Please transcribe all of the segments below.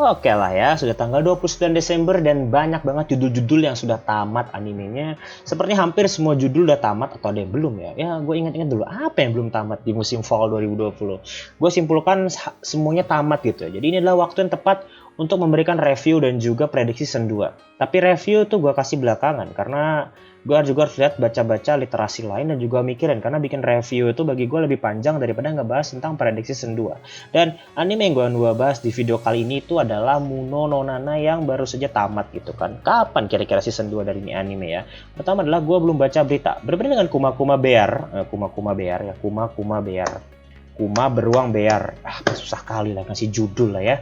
Oke lah ya, sudah tanggal 29 Desember dan banyak banget judul-judul yang sudah tamat animenya. Seperti hampir semua judul udah tamat atau ada yang belum ya. Ya, gue ingat-ingat dulu apa yang belum tamat di musim fall 2020. Gue simpulkan semuanya tamat gitu. Jadi ini adalah waktu yang tepat untuk memberikan review dan juga prediksi season 2. Tapi review tuh gue kasih belakangan karena gue juga harus lihat baca-baca literasi lain dan juga mikirin karena bikin review itu bagi gue lebih panjang daripada ngebahas tentang prediksi season 2. Dan anime yang gue bahas di video kali ini itu adalah Muno no Nana yang baru saja tamat gitu kan. Kapan kira-kira season 2 dari ini anime ya? Pertama adalah gue belum baca berita. Berbeda dengan Kuma Kuma Bear, Kuma Bear. Kuma beruang bear. Susah kali lah kasih judul lah ya.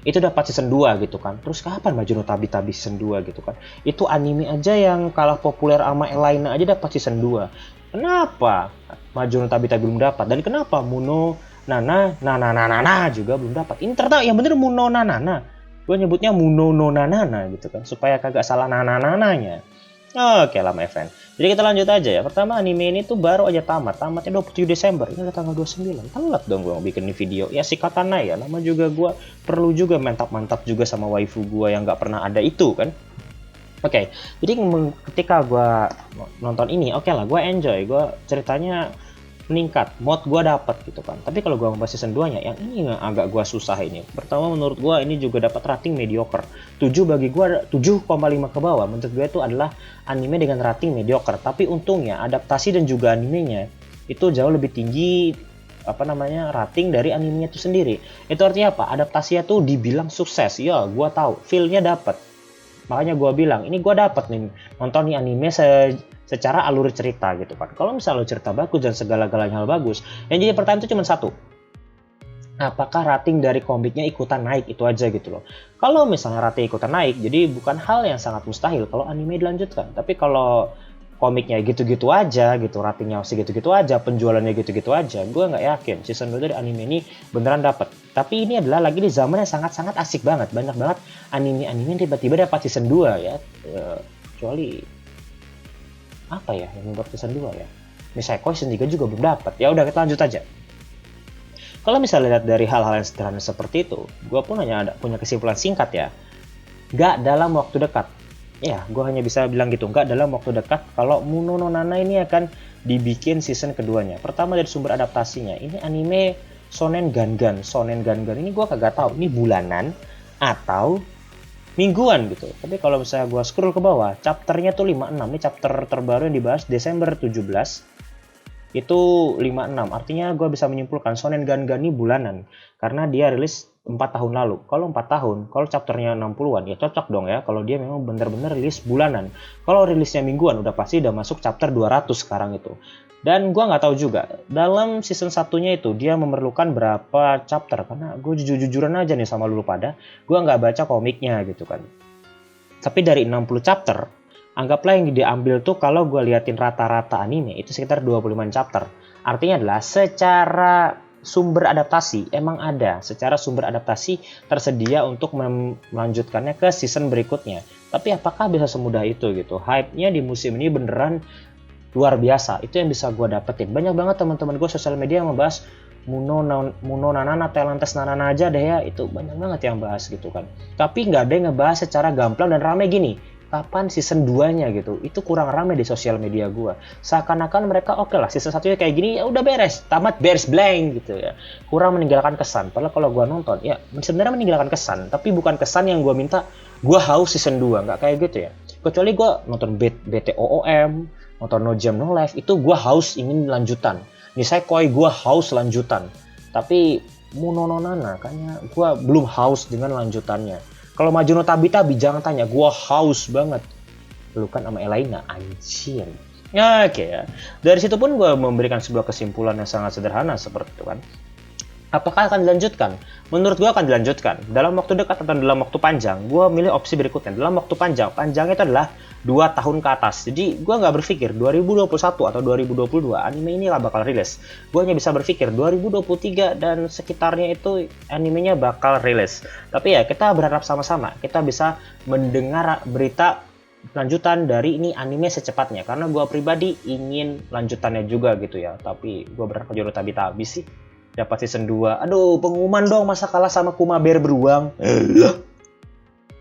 Itu dapat season 2 gitu kan. Terus kapan Majuno Tabi-Tabi season 2 gitu kan. Itu anime aja yang kalah populer sama Elaina aja dapat season 2. Kenapa Majuno Tabi-Tabi belum dapat? Dan kenapa Muno Nana juga belum dapat? Ini ternyata yang bener Muno Nana. Gue nyebutnya Muno no Nana gitu kan. Supaya kagak salah nananya. Oke lah my friend. Jadi kita lanjut aja ya. Pertama anime ini tuh baru aja tamat. Tamatnya 27 Desember. Ini udah tanggal 29. Telat dong gue bikin ini video. Ya sikatan aja. Nama juga gue perlu juga mantap-mantap juga sama waifu gue yang gak pernah ada itu kan. Oke, jadi ketika gue nonton ini, oke lah, gue enjoy. Gue ceritanya meningkat, mod gue dapet gitu kan. Tapi kalau gue membahas season 2 nya, yang ini yang agak gue susah ini. Pertama menurut gue ini juga dapat rating mediocre. 7 bagi gue, 7,5 ke bawah. Menurut gue itu adalah anime dengan rating mediocre. Tapi untungnya adaptasi dan juga animenya itu jauh lebih tinggi rating dari animenya itu sendiri. Itu artinya apa? Adaptasinya tuh dibilang sukses. Ya, gue tahu, feel-nya dapet. Makanya gue bilang, ini gue dapet nih nonton nih anime secara alur cerita gitu kan. Kalau misalnya lo cerita bagus dan segala-galanya hal bagus, yang jadi pertanyaan itu cuma satu. Apakah rating dari komiknya ikutan naik? Itu aja gitu loh. Kalau misalnya rating ikutan naik, jadi bukan hal yang sangat mustahil kalau anime dilanjutkan. Tapi kalau komiknya gitu-gitu aja gitu, ratingnya segitu-gitu aja, penjualannya gitu-gitu aja, gue nggak yakin season 2 dari anime ini beneran dapat. Tapi ini adalah lagi di zaman yang sangat-sangat asik banget, banyak banget anime-anime yang tiba-tiba dapat season 2 ya. Kecuali apa ya yang membuat season 2 ya, misalnya season 3 juga belum dapat. Ya udah kita lanjut aja. Kalau misalnya lihat dari hal-hal yang sederhana seperti itu, gue pun hanya punya kesimpulan singkat ya, nggak dalam waktu dekat. Ya, gue hanya bisa bilang gitu, nggak dalam waktu dekat kalau Muno no Nana ini akan dibikin season keduanya. Pertama dari sumber adaptasinya, ini anime Shonen Gangan. Shonen Gangan ini gue kagak tahu, ini bulanan atau mingguan gitu. Tapi kalau misalnya gue scroll ke bawah, chapternya tuh 56. Ini chapter terbaru yang dibahas Desember 17. Itu 56. Artinya gue bisa menyimpulkan Shonen Gangan ini bulanan. Karena dia rilis 4 tahun lalu. Kalau 4 tahun, kalau chapternya 60-an, ya cocok dong ya. Kalau dia memang benar-benar rilis bulanan. Kalau rilisnya mingguan, udah pasti udah masuk chapter 200 sekarang itu. Dan gue nggak tahu juga, dalam season satunya itu dia memerlukan berapa chapter. Karena gue jujur-jujuran aja nih sama lu pada, gue nggak baca komiknya gitu kan. Tapi dari 60 chapter, anggaplah yang diambil tuh kalau gue liatin rata-rata anime, itu sekitar 25 chapter. Artinya adalah secara sumber adaptasi emang ada, secara sumber adaptasi tersedia untuk melanjutkannya ke season berikutnya. Tapi apakah bisa semudah itu gitu? Hype-nya di musim ini beneran luar biasa. Itu yang bisa gue dapetin. Banyak banget teman-teman gue sosial media yang membahas Muno Nanana, Talantes Nanana aja deh ya. Itu banyak banget yang bahas gitu kan. Tapi nggak ada yang ngebahas secara gamblang dan rame gini. Kapan season 2-nya gitu? Itu kurang rame di sosial media gue. Seakan-akan mereka oke lah season 1-nya kayak gini ya udah beres, tamat beres blank gitu ya. Kurang meninggalkan kesan. Padahal kalau gue nonton ya sebenarnya meninggalkan kesan, tapi bukan kesan yang gue minta gue haus season 2, nggak kayak gitu ya. Kecuali gue nonton BTOOM, nonton No Jam No Life, itu gue haus ingin lanjutan. Nisekoi gue haus lanjutan. Tapi Muno no Nana kayaknya gue belum haus dengan lanjutannya. Kalau Majuno Tabi-Tabi jangan tanya, gue haus banget. Lu kan sama Elaina, anjir. Ya, oke ya. Dari situ pun gue memberikan sebuah kesimpulan yang sangat sederhana seperti itu kan. Apakah akan dilanjutkan? Menurut gue akan dilanjutkan. Dalam waktu dekat atau dalam waktu panjang, gue milih opsi berikutnya. Dalam waktu panjang, panjangnya itu adalah 2 tahun ke atas. Jadi gue nggak berpikir 2021 atau 2022 anime ini lah bakal rilis. Gue hanya bisa berpikir 2023 dan sekitarnya itu animenya bakal rilis. Tapi ya kita berharap sama-sama kita bisa mendengar berita lanjutan dari ini anime secepatnya. Karena gue pribadi ingin lanjutannya juga gitu ya. Tapi gue berharap Majuno Tabi-Tabi sih. dapat season 2. Aduh, pengumuman dong masa kalah sama Kuma Bear beruang.